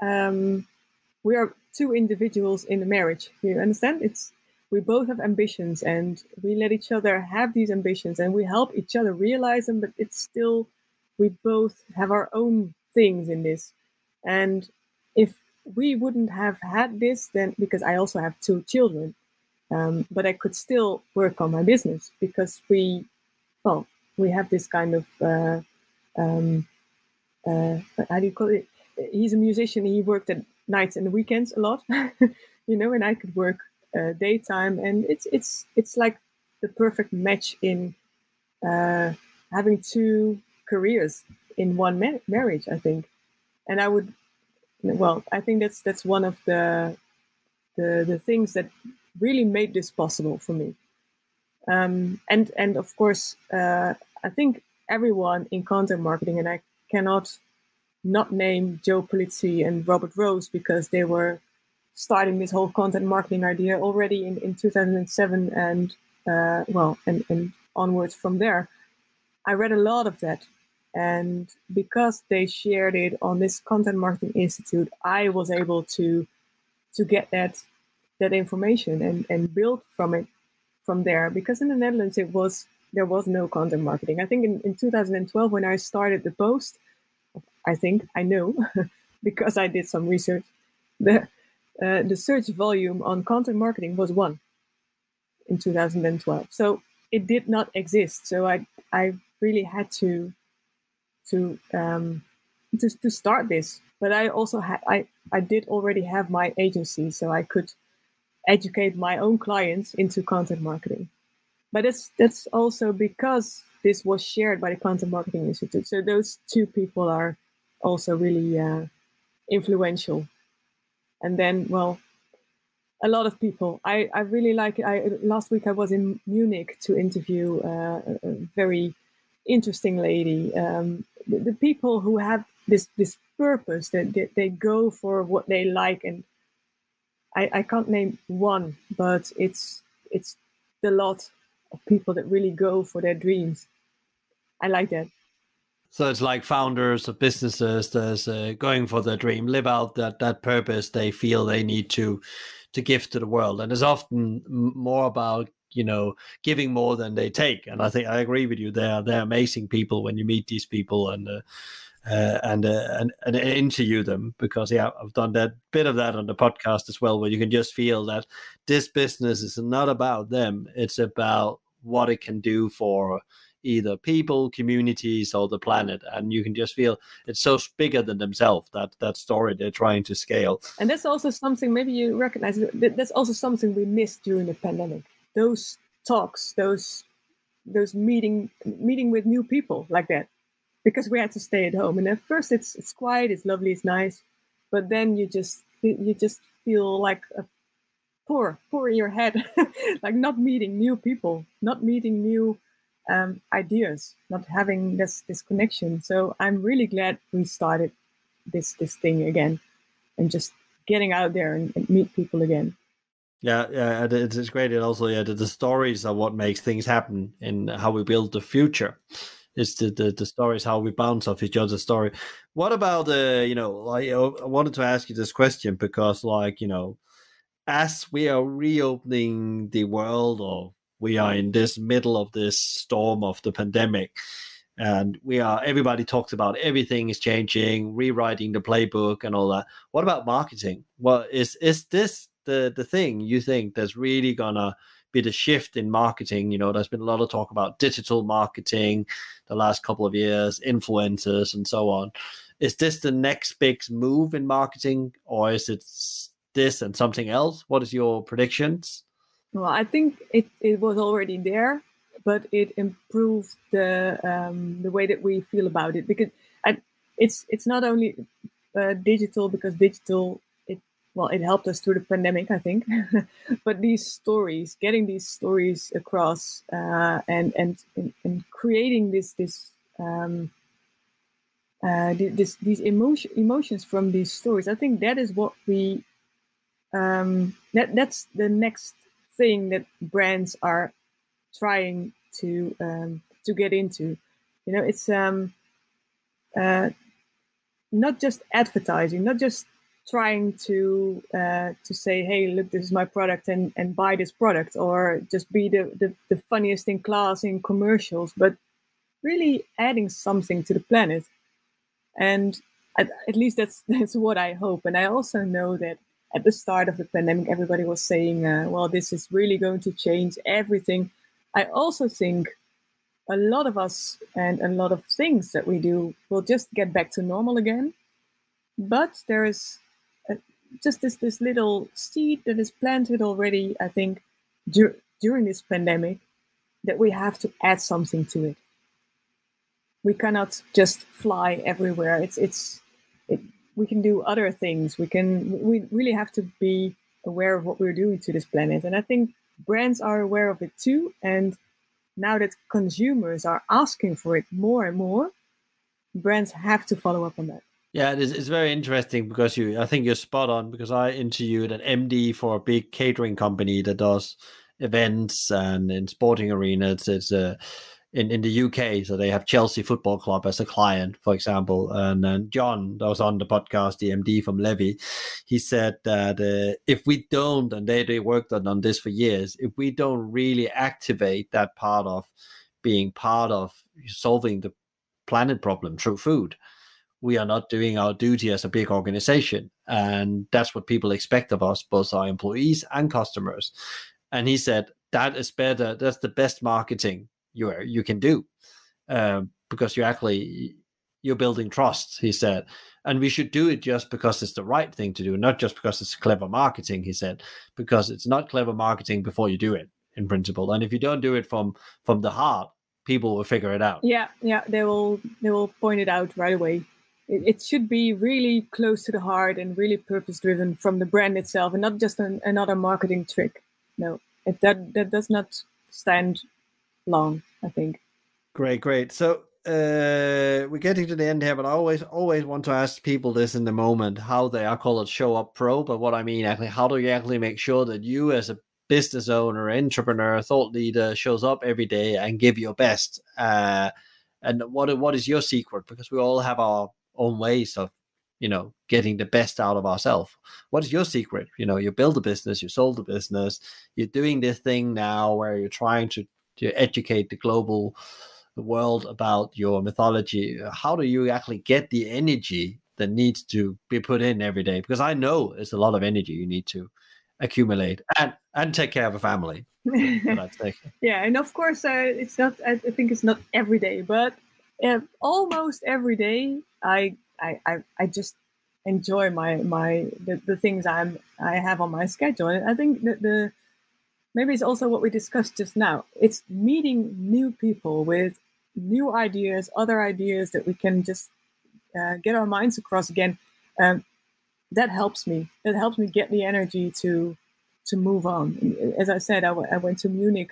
we are two individuals in a marriage. You understand? We both have ambitions, and we let each other have these ambitions, and we help each other realize them. But it's still, we both have our own things in this, and if we wouldn't have had this then, because I also have 2 children. But I could still work on my business because we have this kind of, how do you call it? He's a musician. He worked at nights and the weekends a lot, and I could work daytime. And it's like the perfect match in having 2 careers in one marriage, I think. And I think that's one of the things that really made this possible for me. And of course, I think everyone in content marketing, and I cannot not name Joe Polizzi and Robert Rose, because they were starting this whole content marketing idea already in 2007 and onwards from there. I read a lot of that. And because they shared it on this Content Marketing Institute, I was able to get that information and build from there. Because in the Netherlands, there was no content marketing. I think in 2012, when I started the Post, I know because I did some research, the search volume on content marketing was 1 in 2012. So it did not exist. So I really had to start this. But I also I did already have my agency, so I could educate my own clients into content marketing. But that's also because this was shared by the Content Marketing Institute. So those 2 people are also really influential. And then, a lot of people. I really like it. Last week I was in Munich to interview a very interesting lady. The people who have this purpose, that they go for what they like, and I can't name one, but it's a lot of people that really go for their dreams. I like that. So it's like founders of businesses that's going for their dream, live out that purpose they feel they need to give to the world. And it's often more about, giving more than they take. And I think I agree with you. They're amazing people when you meet these people and interview them, because I've done that bit of that on the podcast as well, where you can just feel that this business is not about them. It's about what it can do for either people, communities, or the planet. And you can just feel it's so bigger than themselves, that story they're trying to scale. And that's also something, maybe you recognize, that's also something we missed during the pandemic. Those talks, those meeting with new people like that, because we had to stay at home. And at first it's quiet, it's lovely, it's nice. But then you just feel like a poor in your head, like not meeting new people, not meeting new ideas, not having this connection. So I'm really glad we started this thing again, and just getting out there and meet people again. Yeah, it's great. And also, the stories are what makes things happen in how we build the future. It's the stories, how we bounce off each other's story. What about I wanted to ask you this question because, as we are reopening the world, or we are in this middle of this storm of the pandemic, and everybody talks about everything is changing, rewriting the playbook and all that. What about marketing? Well, is this the thing you think that's really gonna be the shift in marketing? There's been a lot of talk about digital marketing the last couple of years, influencers and so on. Is this the next big move in marketing, or is it this and something else? What is your predictions? Well, I think it was already there, but it improved the way that we feel about it, because it's not only digital, because digital it helped us through the pandemic, I think, but getting these stories across and creating these emotions from these stories, I think that is what we that's the next thing that brands are trying to get into. It's not just advertising, not just trying to say, hey, look, this is my product, and buy this product, or just be the funniest in class in commercials, but really adding something to the planet. And At least that's what I hope. And I also know that at the start of the pandemic, everybody was saying, well, this is really going to change everything. I also think a lot of us and a lot of things that we do will just get back to normal again. But there is just this little seed that is planted already, I think, during this pandemic, that we have to add something to it. We cannot just fly everywhere. We can do other things. We really have to be aware of what we're doing to this planet. And I think brands are aware of it too. And now that consumers are asking for it more and more, brands have to follow up on that. Yeah, it's very interesting because I think you're spot on, because I interviewed an MD for a big catering company that does events and in sporting arenas. It's in the UK, so they have Chelsea Football Club as a client, for example. And then John, that was on the podcast, the MD from Levy, he said that if we don't, and they worked on this for years, if we don't really activate that part of being part of solving the planet problem through food, we are not doing our duty as a big organization. And that's what people expect of us, both our employees and customers. And he said, that is better. That's the best marketing you can do, because you're building trust, he said. And we should do it just because it's the right thing to do, not just because it's clever marketing, he said, because it's not clever marketing before you do it, in principle. And if you don't do it from the heart, people will figure it out. Yeah, they will point it out right away. It should be really close to the heart and really purpose-driven from the brand itself, and not just another marketing trick. No, that does not stand long, I think. Great. So we're getting to the end here, but I always want to ask people this in the moment, how I call it show up pro, but what I mean actually, how do you actually make sure that you as a business owner, entrepreneur, thought leader shows up every day and give your best? And what is your secret? Because we all have our own ways of, getting the best out of ourselves. What is your secret? You build a business, you sold the business, you're doing this thing now where you're trying to educate the global world about your mythology. How do you actually get the energy that needs to be put in every day? Because I know it's a lot of energy you need to accumulate and take care of a family. Yeah, and of course it's not. I think it's not every day, but almost every day I just enjoy the things I have on my schedule. And I think that maybe it's also what we discussed just now. It's meeting new people with new ideas, other ideas that we can just get our minds across again. That helps me. That helps me get the energy to move on. As I said, I went to Munich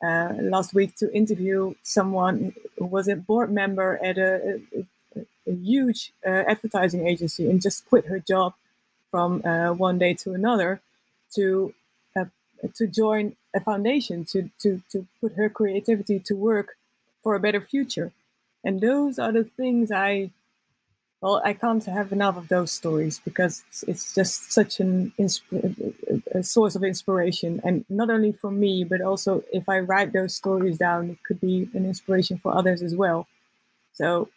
last week to interview someone who was a board member at a huge advertising agency and just quit her job from one day to another to join a foundation to put her creativity to work for a better future. And those are the things I can't have enough of those stories, because it's just such a source of inspiration. And not only for me, but also if I write those stories down, it could be an inspiration for others as well. So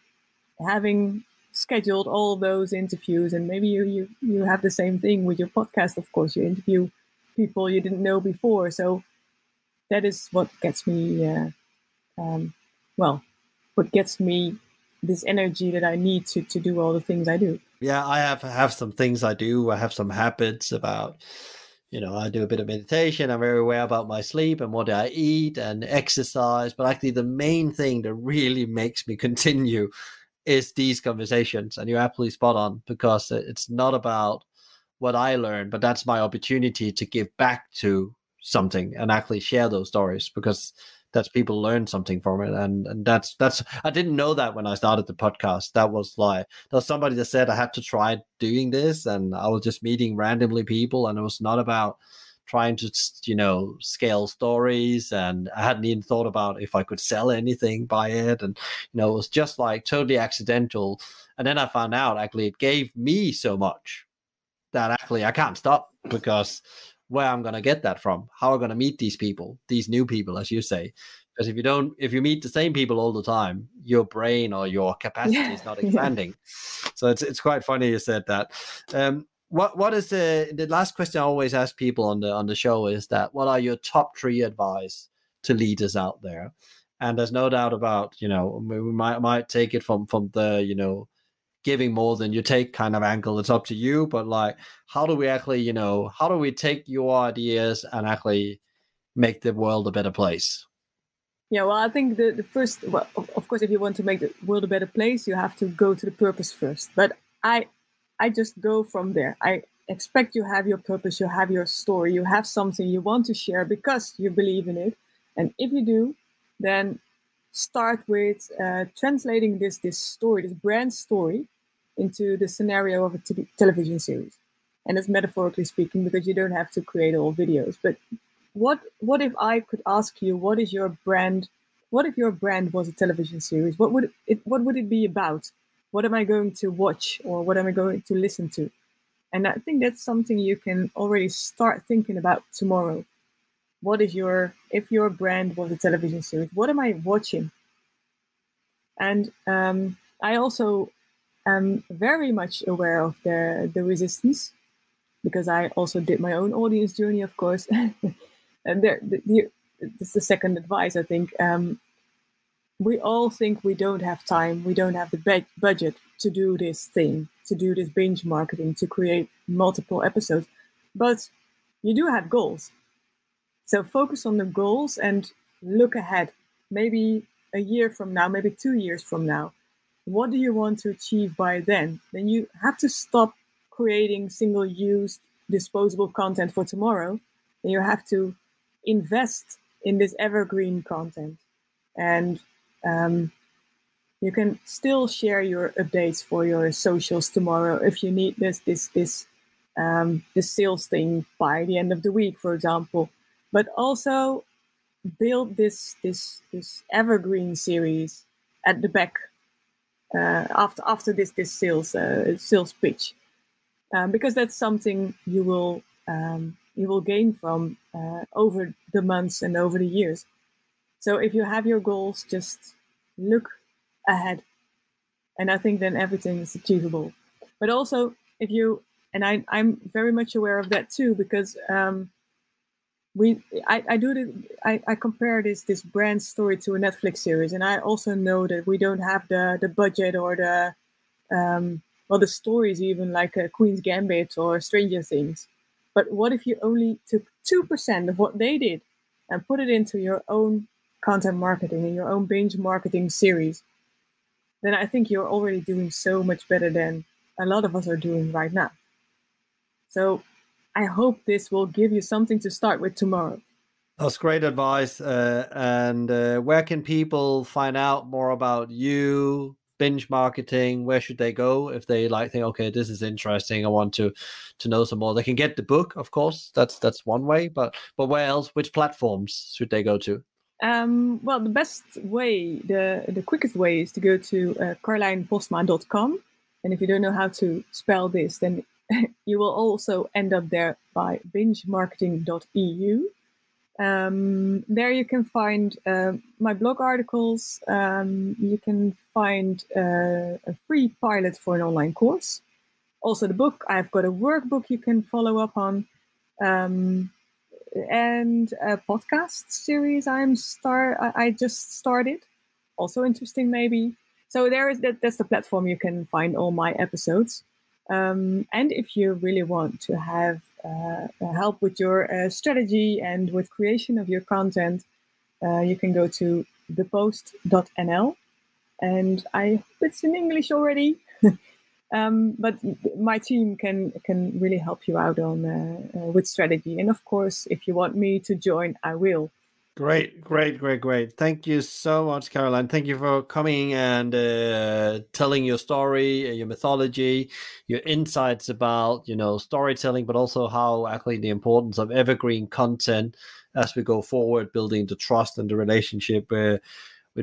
having scheduled all those interviews, and maybe you have the same thing with your podcast, of course, you interview people you didn't know before. So that is what gets me, what gets me this energy that I need to do all the things I do. Yeah, I have some things I do. I have some habits about, I do a bit of meditation. I'm very aware about my sleep and what I eat and exercise. But actually the main thing that really makes me continue is these conversations. And you're absolutely spot on, because it's not about what I learned, but that's my opportunity to give back to something and actually share those stories, because that's people learn something from it. And that's I didn't know that when I started the podcast. There was somebody that said I had to try doing this, and I was just meeting randomly people, and it was not about trying to scale stories, and I hadn't even thought about if I could sell anything by it, and it was just like totally accidental. And then I found out actually it gave me so much that actually I can't stop, because where I'm going to get that from, how I'm going to meet these people, these new people, as you say, Because if you meet the same people all the time, your brain or your capacity is not expanding. So it's quite funny you said that. What is the last question I always ask people on the show is that what are your top 3 advice to leaders out there? And there's no doubt about, we might take it from the, giving more than you take kind of angle. It's up to you. But like, how do we actually, how do we take your ideas and actually make the world a better place? Yeah, well, I think the first, well, of course, if you want to make the world a better place, you have to go to the purpose first. But I just go from there. I expect you have your purpose, you have your story, you have something you want to share because you believe in it. And if you do, then start with translating this story, this brand story, into the scenario of a television series. And that's metaphorically speaking, because you don't have to create all videos. But what if I could ask you, what is your brand? What if your brand was a television series? What would it be about? What am I going to watch, or what am I going to listen to? And I think that's something you can already start thinking about tomorrow. If your brand was a television series, what am I watching? And I also am very much aware of the resistance, because I also did my own audience journey, of course. And this is the second advice, I think. We all think we don't have time, we don't have the budget to do this thing, to do this binge marketing, to create multiple episodes. But you do have goals. So focus on the goals and look ahead. Maybe a year from now, maybe 2 years from now. What do you want to achieve by then? Then you have to stop creating single-use, disposable content for tomorrow. And you have to invest in this evergreen content. And you can still share your updates for your socials tomorrow if you need this sales thing by the end of the week, for example. But also build this evergreen series at the back after this sales pitch, because that's something you will gain from over the months and over the years. So if you have your goals, just look ahead, and I think then everything is achievable. But also, I'm very much aware of that too, because I compare this brand story to a Netflix series, and I also know that we don't have the budget or the stories even like Queen's Gambit or Stranger Things. But what if you only took 2% of what they did and put it into your own content marketing and your own binge marketing series? Then I think you're already doing so much better than a lot of us are doing right now. So I hope this will give you something to start with tomorrow. That's great advice. And where can people find out more about you, binge marketing? Where should they go if they think, okay, this is interesting, I want to know some more? They can get the book, of course. That's one way. But where else? Which platforms should they go to? Well, the best way, the quickest way is to go to carlijnpostma.com. And if you don't know how to spell this, then you will also end up there by bingemarketing.eu. There you can find my blog articles. You can find a free pilot for an online course. Also the book. I've got a workbook you can follow up on. And a podcast series I just started. Also interesting, maybe. So that's the platform you can find all my episodes. And if you really want to have help with your strategy and with creation of your content, you can go to thepost.nl. And I hope it's in English already. But my team can really help you out on with strategy. And of course, if you want me to join, I will. Great. Thank you so much, Carlijn. Thank you for coming and telling your story, your mythology, your insights about, storytelling, but also how actually the importance of evergreen content as we go forward, building the trust and the relationship with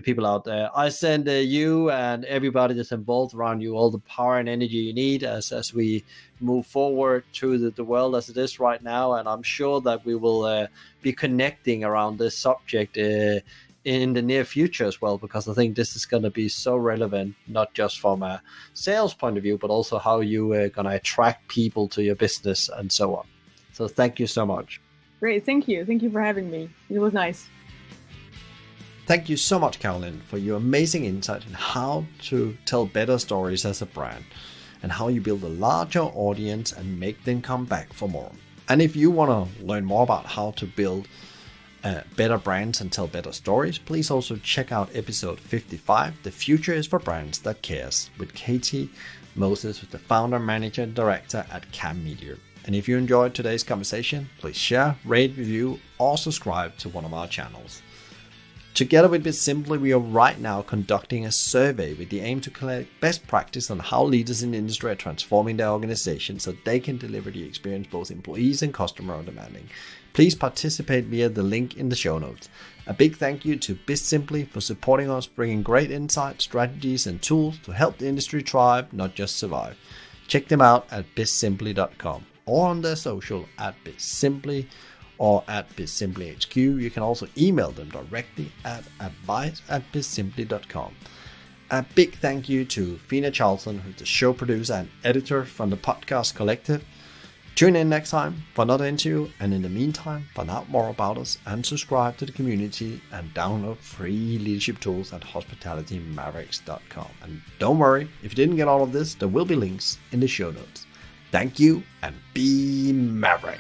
people out there. I send you and everybody that's involved around you all the power and energy you need as we move forward through the world as it is right now. And I'm sure that we will be connecting around this subject in the near future as well, because I think this is going to be so relevant, not just from a sales point of view, but also how you are going to attract people to your business and so on. So thank you so much. Great. Thank you. Thank you for having me. It was nice. Thank you so much, Carlijn, for your amazing insight in how to tell better stories as a brand and how you build a larger audience and make them come back for more. And if you want to learn more about how to build better brands and tell better stories, please also check out episode 55, The Future is for Brands That Cares, with Katie Moses, who's the founder, manager, and director at Cam Media. And if you enjoyed today's conversation, please share, rate, review, or subscribe to one of our channels. Together with BizSimply, we are right now conducting a survey with the aim to collect best practice on how leaders in the industry are transforming their organization so they can deliver the experience both employees and customers are demanding. Please participate via the link in the show notes. A big thank you to BizSimply for supporting us, bringing great insights, strategies, and tools to help the industry thrive, not just survive. Check them out at bizsimply.com or on their social at BizSimply or at BizSimplyHQ. You can also email them directly at advice@bizsimply.com. A big thank you to Fina Charlton, who's the show producer and editor from the Podcast Collective. Tune in next time for another interview, and in the meantime, find out more about us and subscribe to the community and download free leadership tools at hospitalitymavericks.com. And don't worry, if you didn't get all of this, there will be links in the show notes. Thank you, and be Maverick.